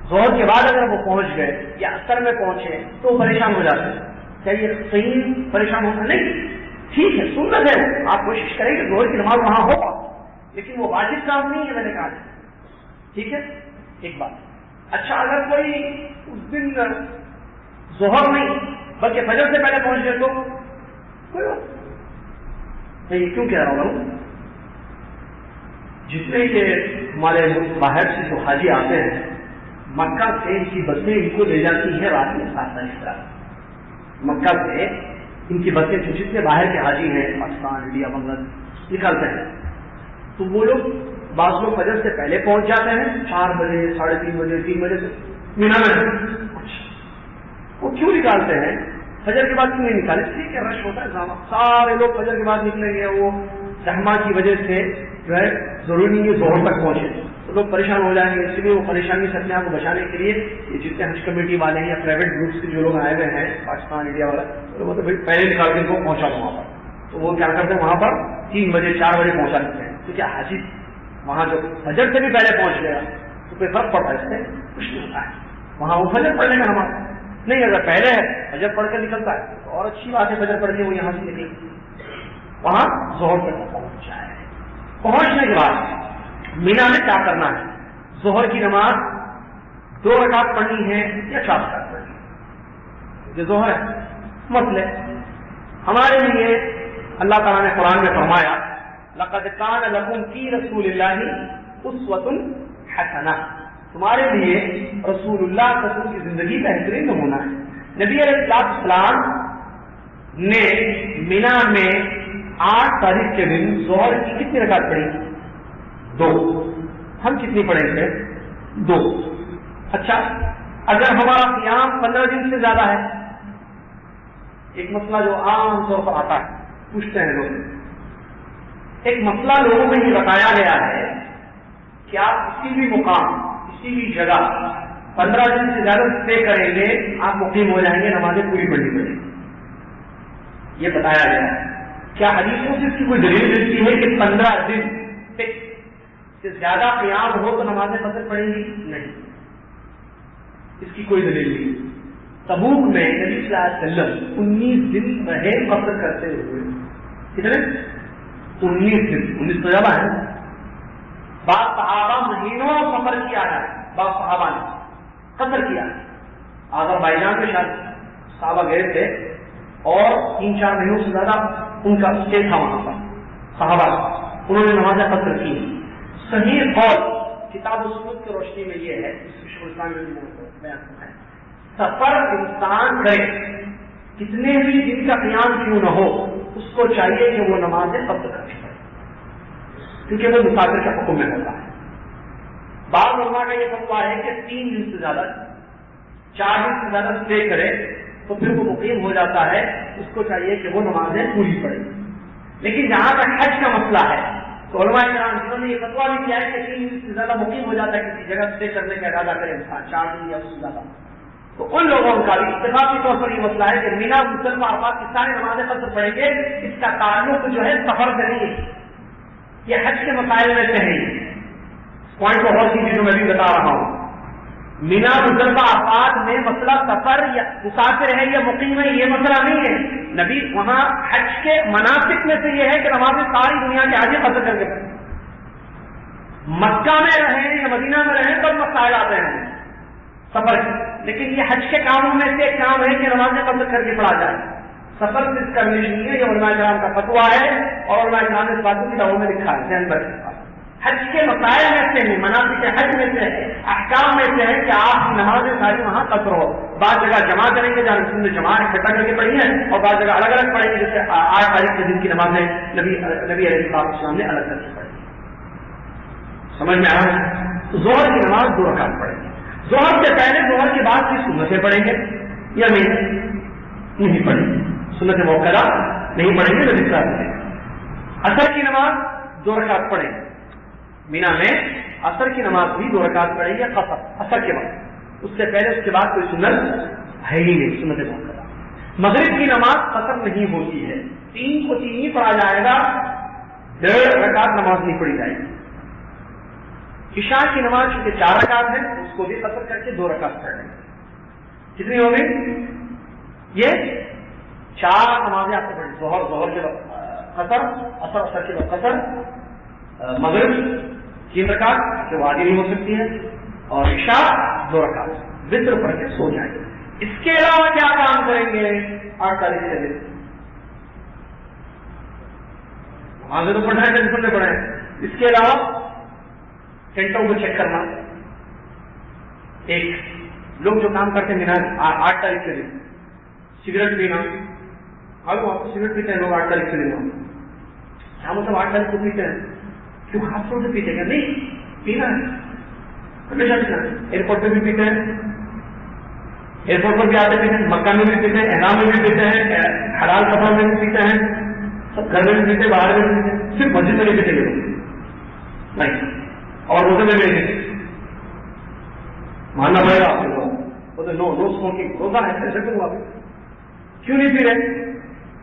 ظہر کے بعد اگر وہ پہنچ گئے یا اثر میں پہنچے تو پریشان ہو جاتے ہیں. کیا یہ صحیح پریشان ہونا؟ نہیں، ٹھیک ہے سنت ہے. آپ کوشش کریں کہ ظہر کی نماز وہاں ہو، لیکن وہ واجب کام نہیں ہے. میں نے کہا ٹھیک ہے ایک بات. اچھا اگر کوئی اس دن ظہر نہیں بلکہ فجر سے پہلے پہنچ گئے تو کوئی بات نہیں. کیوں کہہ رہا ہوں؟ جتنے کہ ہمارے باہر سے جو حاجی آتے ہیں مکہ سے ان کی بسیں ان کو لے جاتی ہیں رات میں 7 بجے تک. مکہ سے ان کی بسیں جو جتنے باہر کے حاجی ہیں پاکستان، انڈیا، بنگلہ نکالتے ہیں تو وہ لوگ بعض لوگ فجر سے پہلے پہنچ جاتے ہیں 4 بجے 3:30 بجے 3 بجے سے مینا میں. وہ کیوں نکالتے ہیں؟ فجر کے بعد کیوں نہیں نکالے؟ اس لیے کہ رش ہوتا ہے، سارے لوگ فجر کے بعد نکلیں گے. وہ زحمہ کی وجہ سے جو ہے ضروری نہیں ہے ظہر تک پہنچے تو لوگ پریشان ہو جائیں گے. اس لیے وہ پریشانی سے اپنے آپ کو بچانے کے لیے یہ جتنے حج کمیٹی والے ہیں یا پرائیویٹ گروپس کے جو لوگ آئے ہوئے ہیں پاکستان انڈیا والا تو مطلب پہلے نکال کے ان کو پہنچا دو وہاں پر. تو وہ کیا کرتے ہیں وہاں پر 3 بجے 4 بجے پہنچا دیتے ہیں. تو کیا حاجی وہاں جو فجر سے بھی پہلے پہنچ گیا تو کوئی فرق پڑتا ہے اس سے؟ کچھ نہیں ہوتا ہے. وہاں وہ فجر پڑھنے کا نماز نہیں, اگر پہلے ہے فجر پڑھ کر نکلتا ہے تو اور اچھی بات ہے, فجر پڑھ کے وہ یہاں سے نکلے, وہاں ظہر تک پہنچ جائے. پہنچنے کے بعد مینا میں کیا کرنا ہے؟ ظہر کی نماز 2 رکعت پڑھنی ہے یا 4 رکعت پڑھنی ہے؟ یہ ظہر ہے. مسئلے ہمارے لیے اللہ تعالیٰ نے قرآن میں فرمایا لقد کان لکم فی رسول اللہ اسوۃ حسنہ, تمہارے لیے رسول اللہ رسول کی زندگی بہترین نمونہ ہے. نبی علیہ السلام نے مینا میں 8 تاریخ کے دن ظہر کی کتنی رکعت پڑھی؟ 2. ہم کتنی پڑھیں گے؟ 2. اچھا, اگر ہمارا قیام 15 دن سے زیادہ ہے, ایک مسئلہ جو عام طور پر آتا ہے, پوچھتے ہیں لوگ, ایک مسئلہ لوگوں میں یہ بتایا گیا ہے کہ آپ کسی بھی مقام کسی بھی جگہ 15 دن سے زیادہ اسٹے کریں گے آپ مقیم ہو جائیں گے, نمازیں پوری پڑھنی پڑیں گی. یہ بتایا گیا ہے. کیا حدیثوں سے اس کی کوئی دلیل ملتی ہے کہ 15 دن سے زیادہ قیام ہو تو نمازیں قصر پڑیں گی؟ نہیں, اس کی کوئی دلیل نہیں. تبوک میں نبی صلی اللہ علیہ وسلم 19 دن رہے قصر کرتے ہوئے. کتنے؟ 19 دن. 19 تو زیادہ ہے. بعض صحابہ مہینوں سفر کیا ہے, بعض صحابہ نے قصر کیا. آذربائیجان میں شاید صحابہ گئے تھے اور 3-4 مہینوں سے زیادہ ان کا اسٹے تھا وہاں پر صحابہ, انہوں نے نمازیں قصر کی. صحیح قول کتاب و سنت کی روشنی میں یہ ہے, سفر انسان کرے کتنے بھی دن کا قیام کیوں نہ ہو, اس کو چاہیے کہ وہ نمازیں قصر کرنی پڑے, کیونکہ وہ مسافر کا حکم میں ہوتا ہے. بعض علماء کا یہ فتویٰ ہے کہ 3 دن سے زیادہ 4 دن سے زیادہ اسٹے کرے تو پھر وہ مقیم ہو جاتا ہے, اس کو چاہیے کہ وہ نمازیں پوری پڑے. لیکن جہاں تک حج کا مسئلہ ہے تو علماء کرام جنہوں نے یہ فتویٰ بھی کیا ہے کہ 3 دن سے زیادہ مقیم ہو جاتا ہے کسی جگہ اسٹے کرنے کا ارادہ کرے انسان 4 دن یا اس سے زیادہ, تو ان لوگوں کا بھی اتفاقی طور پر یہ مسئلہ ہے کہ مینا مصطلفہ عرفات کی ساری نمازیں قصر پڑیں گے. اس کا تعلق جو ہے سفر سے نہیں ہے, یہ حج کے مسائل میں سے ہے. پوائنٹ کو اور چیزوں میں بھی بتا رہا ہوں. مینا مصطلفہ عرفات میں مسئلہ سفر یا مسافر ہے یا مقیم ہے یہ مسئلہ نہیں ہے. نبی وہاں حج کے مناسک میں سے یہ ہے کہ نمازیں ساری دنیا کے حاجی قصر کر کے پڑھیں. مکہ میں رہیں یا مدینہ میں رہیں تب مسائل آتے ہیں سفر کی, لیکن یہ حج کے کاموں میں سے ایک کام ہے کہ نمازیں قصر کر کے پڑھا جائے. سفر سے اس کا ریلیشن نہیں ہے, یہ علماء کرام کا فتویٰ ہے اور علماء کرام نے اس باتوں کی کتابوں میں لکھا ہے. ذہن پر حج کے مسائل میں سے نہیں, مناسک حج میں سے ہے, احکام میں سے ہے کہ آپ کی نمازیں ساری وہاں قصر ہو. بعض جگہ جمع کریں گے جہاں رسول نے جمع اکٹھا کر کے پڑھی ہے, اور بعض جگہ الگ الگ پڑھیں گے, جیسے 8 تاریخ کے دن کی نمازیں نبی علیہ السلام نے الگ کر کے پڑھی. سمجھ میں آ رہا ہے؟ ظہر کی نماز 2 رکعت پڑھیں گے. ظہر سے پہلے ظہر کے بعد کی سنتیں پڑھیں گے یا نہیں پڑھیں گے؟ سنت موقع نہیں پڑھیں گے. نبی صلی اللہ علیہ وسلم عصر کی نماز 2 رکعت پڑھیں گے. مینا میں عصر کی نماز بھی 2 رکعت پڑھیں گے قصر, عصر کے بعد. اس سے پہلے اس کے بعد کوئی سنت ہے ہی نہیں, سنت موقع. مغرب کی نماز قصر نہیں ہوتی ہے, 3 کو 3 ہی پڑھا جائے گا, 1.5 رکعت نماز نہیں پڑھی جائے گی. عشاء کی نماز چونکہ 4 رکعت ہے اس کو بھی قصر کر کے 2 رکعت پڑھ لیں گے. کتنی ہو گئی؟ یہ 4 نمازیں آپ کو پڑھیں. ظہر کے وقت قصر, عصر کے وقت قصر, مغرب 3 رکعت جو وادی نہیں ہو سکتی ہے, اور عشاء 2 رکعت وتر پڑھ کے سو جائیں گے. اس کے علاوہ کیا کام کریں گے 8 تاریخ کے دن؟ نمازیں تو پڑھنا ہے, بالکل پڑھیں. اس کے علاوہ ٹینٹوں کو چیک کرنا. ایک لوگ جو کام کرتے ہیں 8 تاریخ کے دن, سگریٹ پینا. معلوم آپ کو سگریٹ پیتے ہیں لوگ 8 تاریخ کے دن. کیا مطلب 8 تاریخ کو پیتے ہیں؟ کیوں خاص طور سے پیتے ہیں؟ نہیں, پینا ہے ہمیشہ پینا ہے. ایئرپورٹ پہ بھی پیتے ہیں, ایئرپورٹ پر بھی آتے پیتے ہیں, مکہ میں بھی پیتے ہیں, احرام میں بھی پیتے ہیں, حلال کپڑوں میں بھی پیتے ہیں, سب گھر میں بھی پیتے ہیں, باہر میں بھی پیتے ہیں. صرف مسجد میں نہیں پیتے لوگ نہیں, اور روزے میں بھی ماننا پڑے گا آپ کو. نو اسموکنگ روزہ ہے, ایسے کیوں آپ کیوں نہیں پی رہے؟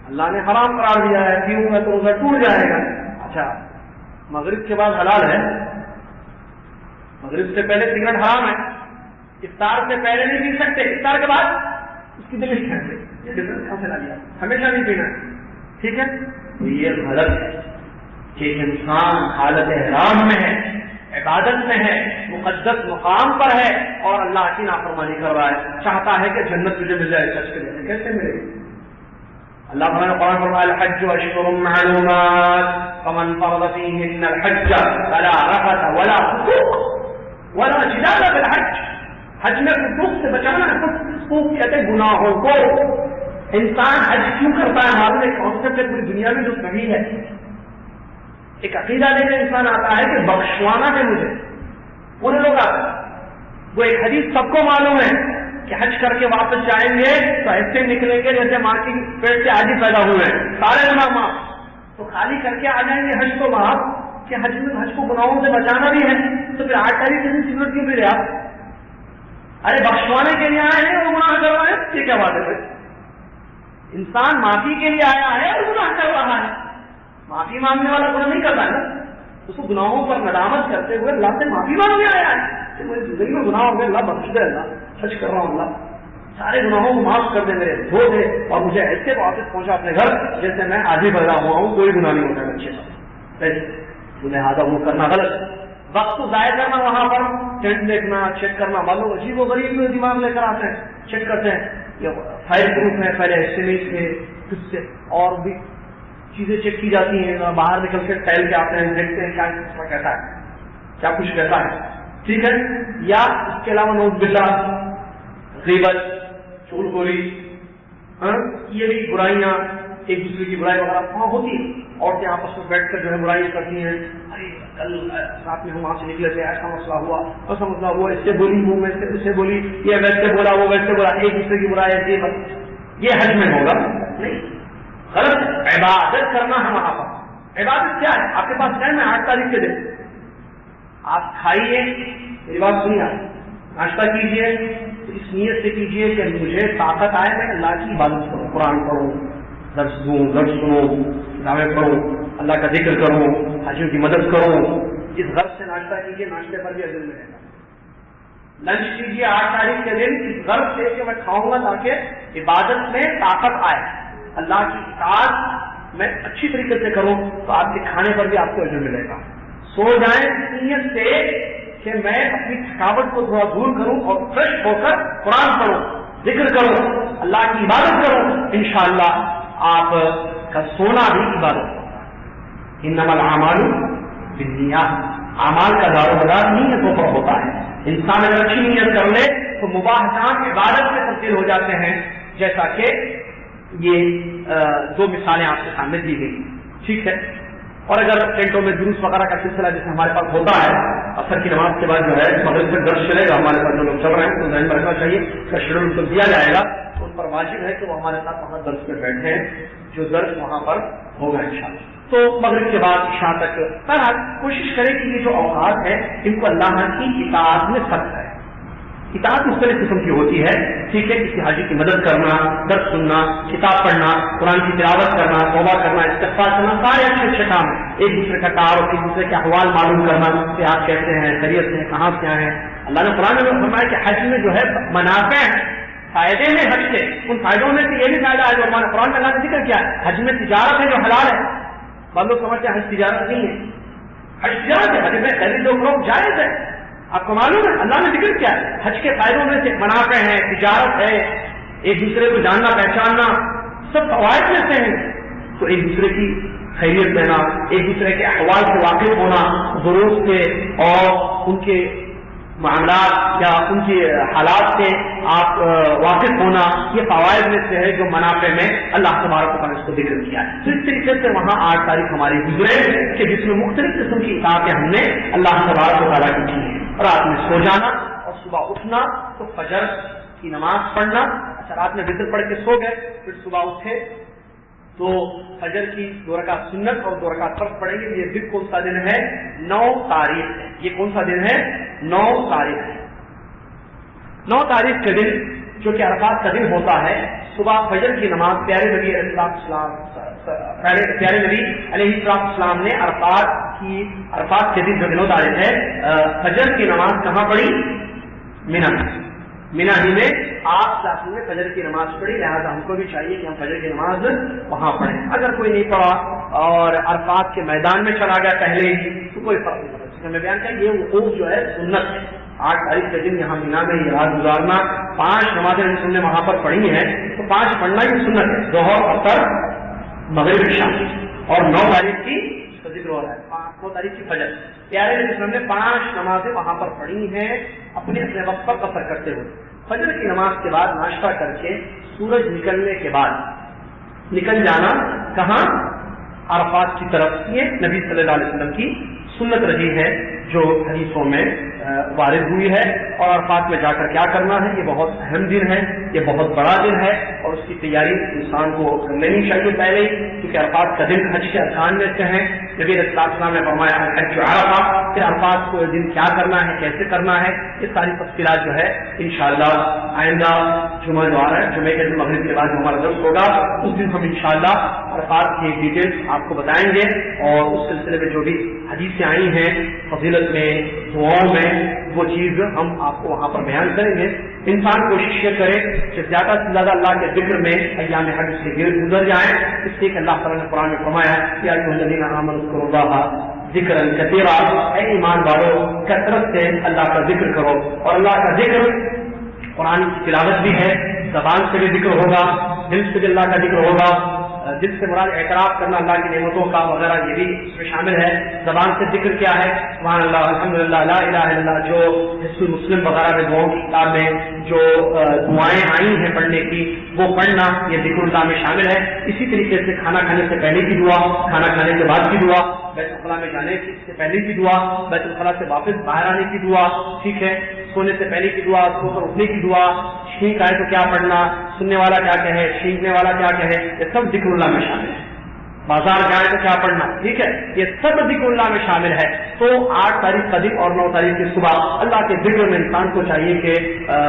اللہ نے حرام قرار دیا ہے, پیوں گا تو روزہ ٹوٹ جائے گا. اچھا مغرب کے بعد حلال ہے, مغرب سے پہلے سگریٹ حرام ہے, افطار سے پہلے نہیں پی سکتے، افطار کے بعد اس کی دل نہیں کھڑتے، یہ ڈفرنس کہاں سے لا لیا؟ ہمیشہ نہیں پینا ہے، ٹھیک ہے؟ تو یہ غلط ہے کہ انسان حالت احرام میں ہے، عبادت میں ہے، مقدس مقام پر ہے اور اللہ کی نافرمانی کر رہا ہے، چاہتا ہے کہ جنت تجھے مل جائے، سچ کے لیے کیسے ملے گی؟ اللہ تعالیٰ نے قرآن فرمایا الحج اشہر معلومات فمن فرض فیہن الحج فلا رفث ولا فسوق ولا جدال فی الحج۔ حج میں فسوق سے بچانا ہے، فسوق کہتے ہیں گناہوں کو۔ انسان حج کیوں کرتا ہے؟ ہمارے ایک کانسیپٹ ہے پوری دنیا میں جو صحیح ہے، ایک عقیدہ لے کر انسان آتا ہے کہ بخشوانا ہے مجھے، پورے لوگ آتے ہیں، وہ ایک حدیث سب کو معلوم ہے کہ حج کر کے واپس جائیں گے تو ایسے نکلیں گے جیسے ماں کی پیٹ سے آج ہی پیدا ہوئے ہیں، سارے گناہ معاف، تو خالی کر کے آ جائیں گے حج کو معاف، کہ حج میں حج کو گناہوں سے بچانا بھی ہے، تو پھر 8 تاریخ کے دن سگریٹ کیوں پی رہے آپ؟ ارے بخشوانے کے لیے آئے ہیں وہ گناہ کر رہا ہے، یہ کیا بات ہے؟ انسان معافی کے لیے آیا ہے اور گناہ کر رہا ہے، معافی مانگنے والا گناہ نہیں کرتا ہے نا، اس کو گناہوں پر ندامت کرتے ہوئے اللہ سے معافی مانگنے آیا ہے کہ میری زندگی میں گناہ ہو گئے، اللہ بخش دے، اللہ حج کر رہا ہوں، اللہ سارے گناہوں کو معاف کر دے، میرے دھو دے اور مجھے ایسے واپس پہنچا اپنے گھر جیسے میں آج ہی پیدا ہوا ہوں، کوئی گناہ نہیں ہوتا بچے کا، لہٰذا وہ کرنا غلط۔ وقت کو ضائع کرنا وہاں پر ٹینٹ دیکھنا، چیک کرنا، مان لو عجیب و غریب دماغ لے کر آتے ہیں، چیک کرتے ہیں یہ فائر پروف ہے، پہلے ایسٹیمیٹ تھے، پھر سے اور بھی چیزیں چیک کی جاتی ہیں، باہر نکل کے ٹہل کے آتے ہیں، دیکھتے ہیں کیا اس کا کہتا ہے، کیا کچھ کہتا ہے، ٹھیک ہے؟ یا اس کے علاوہ نوز باللہ، غیبت، چغل خوری، یہ بھی برائیاں، ایک دوسرے کی برائی وغیرہ وہاں ہوتی ہے، عورتیں آپس میں بیٹھ کر جو ہے برائی کرتی ہیں، ارے کل رات میں ہم وہاں سے نکلے تھے، ایسا مسئلہ ہوا، ایسا مسئلہ ہوا، اس سے بولی وہ میں سے بولی، یہ ویسے بولا وہ ویسے بولا، ایک دوسرے کی برائی ہے، یہ حج میں ہوگا نہیں، غلط ہے۔ عبادت کرنا ہے وہاں پر، عبادت کیا ہے؟ آپ کے پاس ٹائم ہے 8 تاریخ کے دن، آپ کھائیے، میری بات سنیے، ناشتہ کیجیے، اس نیت سے کیجیے کہ مجھے طاقت آئے میں اللہ کی عبادت کروں، قرآن پڑھوں، درس دوں، درس سنوں، کتابیں پڑھوں، اللہ کا ذکر کروں، حاجیوں کی مدد کروں، اس غرض سے ناشتہ کیجیے، ناشتے پر بھی اجر ملے گا۔ لنچ کیجیے 8 تاریخ کے دن اس غرض سے کہ میں کھاؤں گا تاکہ عبادت میں طاقت آئے، اللہ کی اطاعت میں اچھی طریقے سے کروں، تو آپ کے کھانے پر بھی آپ کو اجر ملے گا۔ سو جائیں اس نیت سے کہ میں اپنی تھکاوٹ کو تھوڑا دور کروں اور فریش ہو کر قرآن پڑھوں، ذکر کروں، اللہ کی عبادت کروں، انشاءاللہ آپ کا سونا بھی عبادت ہوگا۔ انما الاعمال بالنیات، اعمال کا دار و مدار نیتوں پر ہوتا ہے، انسان اگر اچھی نیت کر لے تو مباح کام عبادت میں تبدیل ہو جاتے ہیں، جیسا کہ یہ 2 مثالیں آپ کے سامنے دی گئی، ٹھیک ہے؟ اور اگر ٹینٹوں میں دروس وغیرہ کا سلسلہ جیسے ہمارے پاس ہوتا ہے، اثر کی نماز کے بعد جو ہے مغرب تک درس چلے گا، ہمارے پاس جو لوگ چل رہے ہیں تو ذہن میں رکھنا چاہیے اس کا شیڈول ان کو دیا جائے گا، تو ان پر واجب ہے کہ وہ ہمارے ساتھ وہاں درس میں بیٹھے ہیں، جو درس وہاں پر ہوگا انشاءاللہ۔ تو مغرب کے بعد عشاء تک بہرحال کوشش کریں کہ یہ جو اوقات ہے ان کو اللہ کی اطاعت میں صرف کریں۔ اطاعت مختلف قسم کی ہوتی ہے، ٹھیک ہے؟ کسی حاجی کی مدد کرنا، درس سننا، کتاب پڑھنا، قرآن کی تلاوت کرنا، توبہ کرنا، استغفار کرنا، سارے اچھے اچھے کام ہیں، ایک دوسرے کا تعارف، ایک دوسرے کے احوال معلوم کرنا کہ آپ کیسے ہیں، خیریت سے، کہاں سے آئے ہیں۔ اللہ نے قرآن میں فرمایا کہ حج میں جو ہے منافع ہیں، فائدے ہیں حج کے، ان فائدوں میں سے یہ بھی فائدہ ہے جو ہمارے قرآن میں اللہ نے ذکر کیا ہے، حج میں تجارت ہے جو حلال ہے۔ بعض لوگ سمجھتے ہیں حج تجارت نہیں ہے، حج تجارت ہے، حج میں خرید و فروخت جائز ہے۔ آپ کو معلوم ہے اللہ نے ذکر کیا ہے، حج کے فائدوں میں سے منافع ہے، تجارت ہے، ایک دوسرے کو جاننا پہچاننا، سب فوائد میں سے ہیں۔ تو ایک دوسرے کی خیریت دینا، ایک دوسرے کے احوال سے واقف ہونا، ضرورت سے اور ان کے معاملات یا ان کی حالات سے آپ واقف ہونا، یہ فوائد میں سے ہے جو منافع میں اللہ تبارک و تعالیٰ نے اس کو ذکر کیا ہے۔ تو اس طریقے سے وہاں 8 تاریخ ہماری گزرے کہ جس میں مختلف قسم کی اطاعتیں ہم نے اللہ تبارک و تعالیٰ کی کی ہیں، رات میں سو جانا اور صبح اٹھنا تو فجر کی نماز پڑھنا، اچھا رات میں وتر پڑھ کے سو گئے پھر صبح اٹھے تو فجر کی 2 رکعت سنت اور 2 رکعت فرض پڑھیں گے۔ یہ دن کون سا دن ہے؟ 9 تاریخ ہے۔ یہ کون سا دن ہے؟ 9 تاریخ ہے۔ 9 تاریخ کے دن جو کہ عرفات کا دن ہوتا ہے، صبح فجر کی نماز پیارے نبی علیہ السلام نے عرفات کے دن جو 9 تاریخ ہے فجر کی نماز کہاں پڑھی؟ منی۔ مینا ہی میں آپ ساتھ میں فجر کی نماز پڑھی، لہٰذا ہم کو بھی چاہیے کہ ہم فجر کی نماز وہاں پڑھیں۔ اگر کوئی نہیں پڑھا اور عرفات کے میدان میں چلا گیا پہلے ہی تو کوئی فرق نہیں پڑتا۔ میں بیان کیا یہ وقوف جو ہے سنت ہے، 8 تاریخ کے دن یہاں مینا میں یہ رات گزارنا، 5 نمازیں ہم نے وہاں پر پڑھی ہیں تو 5 پڑھنا ہی سنت ہے، ظہر، عصر، مغرب، عشاء، اور 9 تاریخ کی ذکر ہو رہا ہے 9 تاریخ کی فجر۔ پیارے نبی صلی اللہ علیہ وسلم نے 5 نمازیں وہاں پر پڑھی ہیں اپنے وقت پر قصر کرتے ہوئے۔ فجر کی نماز کے بعد ناشتہ کر کے سورج نکلنے کے بعد نکل جانا کہاں؟ عرفات کی طرف، یہ نبی صلی اللہ علیہ وسلم کی سنت رہی ہے جو حدیثوں میں وارد ہوئی ہے۔ اور عرفات میں جا کر کیا کرنا ہے، یہ بہت اہم دن ہے، یہ بہت بڑا دن ہے اور اس کی تیاری انسان کو کر لینی چاہیے پہلے ہی، کیونکہ عرفات کا دن حج کے ارکان میں سے ہے۔ نبی علیہ السلام نے فرمایا حج عرفہ، پھر عرفات کو دن کیا کرنا ہے، کیسے کرنا ہے، یہ ساری تفصیلات جو ہے انشاءاللہ آئندہ جمعہ جو آ رہا ہے، جمعے کے دن مغرب کے بعد جو ہمارا درس ہوگا اس دن ہم انشاءاللہ عرفات کی ڈیٹیلز آپ کو بتائیں گے، اور اس سلسلے میں جو بھی حدیثیں آئی ہیں فضیلت میں، دعاؤں میں، وہ چیز ہم آپ کو وہاں پر بیان کریں گے۔ انسان کوشش یہ کرے کہ زیادہ سے زیادہ اللہ کے ذکر میں ایام حج سے گزر جائیں، اس لیے کہ اللہ تعالیٰ نے قرآن میں فرمایا یا ایھا الذین آمنوا اذکروا اللہ ذکرا کثیرا، اے ایمان والو کثرت سے اللہ کا ذکر کرو۔ اور اللہ کا ذکر قرآن کی تلاوت بھی ہے، زبان سے بھی ذکر ہوگا، دل سے بھی اللہ کا ذکر ہوگا۔ دل سے مراد اعتراف کرنا اللہ کی نعمتوں کا وغیرہ یہ بھی اس میں شامل ہے۔ زبان سے ذکر کیا ہے؟ سبحان اللہ، الحمدللہ، لا الہ الا اللہ، جو حصن مسلم وغیرہ میں دعاؤں کی کتاب میں جو دعائیں آئی ہیں پڑھنے کی وہ پڑھنا یہ ذکر اللہ میں شامل ہے۔ اسی طریقے سے کھانا کھانے سے پہلے کی دعا، کھانا کھانے کے بعد کی دعا، بیت الخلاء میں جانے سے پہلے کی دعا، بیت الخلاء سے واپس باہر آنے کی دعا، ٹھیک ہے، سونے سے پہلے کی دعا، سو کر اٹھنے کی دعا، چھینک آئے تو کیا پڑھنا، سننے والا کیا کہے، چھینکنے والا کیا کہے، یہ سب ذکر اللہ میں شامل ہے۔ بازار جائے تو کیا پڑھنا، ٹھیک ہے، یہ سب ذکر اللہ میں شامل ہے۔ تو 8 تاریخ کا دن اور 9 تاریخ کی صبح اللہ کے ذکر میں انسان کو چاہیے کہ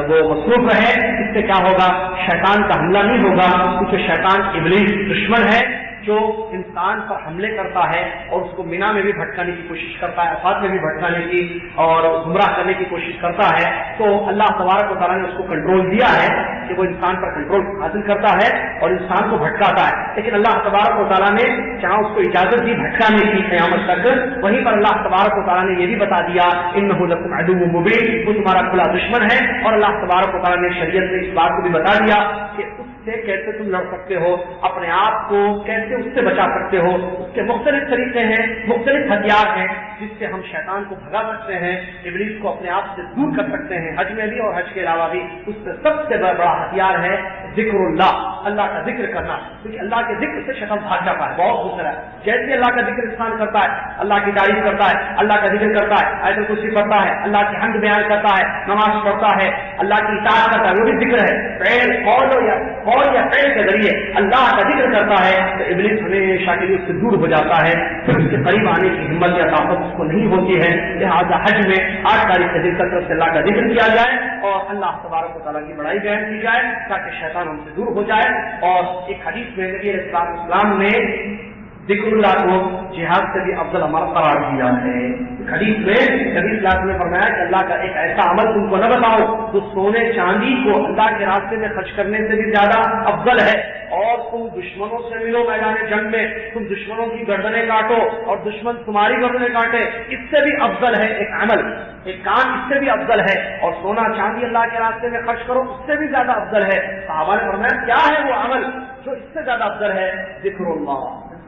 وہ مصروف رہے۔ اس سے کیا ہوگا، شیطان کا حملہ نہیں ہوگا، کیونکہ شیطان ابلیس دشمن ہے جو انسان پر حملے کرتا ہے اور اس کو مینا میں بھی بھٹکانے کی کوشش کرتا ہے، عرفات میں بھی بھٹکانے کی اور گمراہ کرنے کی کوشش کرتا ہے۔ تو اللہ تبارک و تعالیٰ نے اس کو کنٹرول دیا ہے کہ وہ انسان پر کنٹرول حاصل کرتا ہے اور انسان کو بھٹکاتا ہے، لیکن اللہ تبارک و تعالیٰ نے جہاں اس کو اجازت دی بھٹکانے کی قیامت تک، وہیں پر اللہ تبارک و تعالیٰ نے یہ بھی بتا دیا انہ لکم عدو مبین، وہ تمہارا کھلا دشمن ہے۔ اور اللہ تبارک و تعالیٰ نے شریعت میں اس بات کو بھی بتا دیا کہ سے کیسے تم لڑ سکتے ہو، اپنے آپ کو کیسے اس سے بچا سکتے ہو۔ اس کے مختلف طریقے ہیں، مختلف ہتھیار ہیں جس سے ہم شیطان کو بھگا سکتے ہیں، ابلیس کو اپنے آپ سے دور کر سکتے ہیں، حج میں بھی اور حج کے علاوہ بھی۔ اس سے سب سے بڑا ہتھیار ہے ذکر اللہ، اللہ کا ذکر کرنا، کیونکہ اللہ کے ذکر سے شیطان بھاگ جاتا ہے۔ بہت دوسرا ہے، جیسے اللہ کا ذکر انسان کرتا ہے، اللہ کی تعریف کرتا ہے، اللہ کا ذکر کرتا ہے، آیت الکرسی پڑھتا ہے، اللہ کی حمد بیان کرتا ہے، نماز پڑھتا ہے، اللہ کی اطاعت کرتا ہے، وہ بھی ذکر ہے، قول یا فعل کے ذریعے اللہ کا ذکر کرتا ہے تو ابلیس ہمیشہ کے لیے اس سے دور ہو جاتا ہے، پھر اس کے قریب آنے کی ہمت یا طاقت اس کو نہیں ہوتی ہے۔ لہٰذا حج میں 8 تاریخ کے دن کثرت سے اللہ کا ذکر کیا جائے اور اللہ تبارک و تعالیٰ کی بڑائی بیان کی جائے تاکہ شیطان ہم سے دور ہو جائے۔ اور ایک حدیث میں نبی علیہ السلام نے ذکر اللہ کو جہاد سے بھی افضل عمل قرار دیا ہے۔ حدیث میں نبی صلی اللہ علیہ وسلم نے فرمایا کہ اللہ کا ایک ایسا عمل تم کو نہ بتاؤ جو سونے چاندی کو اللہ کے راستے میں خرچ کرنے سے بھی زیادہ افضل ہے، اور تم دشمنوں سے ملو میدان جنگ میں، تم دشمنوں کی گردنیں کاٹو اور دشمن تمہاری گردنیں کاٹے، اس سے بھی افضل ہے ایک عمل، ایک کام اس سے بھی افضل ہے، اور سونا چاندی اللہ کے راستے میں خرچ کرو اس سے بھی زیادہ افضل ہے۔ صحابہ نے فرمایا کیا ہے وہ عمل جو اس سے زیادہ افضل ہے؟ ذکر اللہ،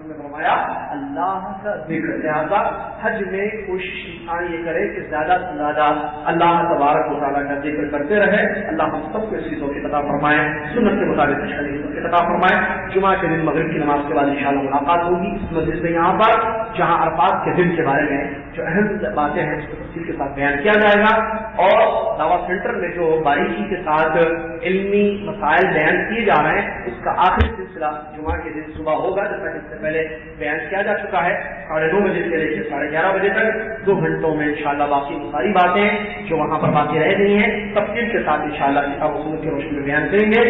نے فرمایا اللہ کا ذکر۔ لہٰذا حج میں کوشش انسان یہ کرے کہ زیادہ سے زیادہ اللہ تبارک و تعالیٰ کا ذکر کرتے رہے۔ اللہ ہم سب کو اس چیزوں کی عطا فرمائے، سنت کے مطابق عطا فرمائے۔ جمعہ کے دن مغرب کی نماز کے بعد انشاءاللہ ملاقات ہوگی اس مجلس میں یہاں پر، جہاں عرفات کے دن کے بارے میں جو اہم باتیں ہیں اس کو تفصیل کے ساتھ بیان کیا جائے گا، اور دعویٰ سینٹر میں جو باریکی کے ساتھ علمی مسائل بیان کیے جا رہے ہیں اس کا آخری سلسلہ جمعہ کے دن صبح ہوگا، جیسا کہ اس سے پہلے بیان کیا جا چکا ہے 9:30 بجے سے لے کے 11:30 بجے تک 2 گھنٹوں میں انشاءاللہ باقی ساری باتیں جو وہاں پر باقی رہ گئی ہیں تفصیل کے ساتھ انشاءاللہ کتاب و سنت کی روشنی میں بیان کریں گے۔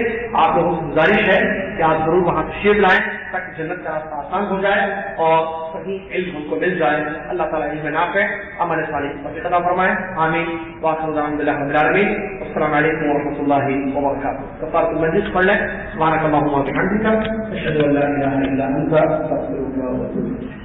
آپ لوگوں سے گزارش ہے کہ آپ ضرور وہاں تشریف لائیں۔ تک جنت کا راستہ آسان ہو جائے اور صحیح علم ہم کو مل جائے. اللہ تعالیٰ علم نافع عمل صالح عطا فرمائے. آمین. وآخر دعوانا الحمد للہ رب العالمین. السلام علیکم ورحمۃ اللہ وبرکاتہ. کفارۃ المجلس پڑھ لیں. سبحانک اللہم وبحمدک اشہد ان لا الہ الا انت استغفرک واتوب الیک.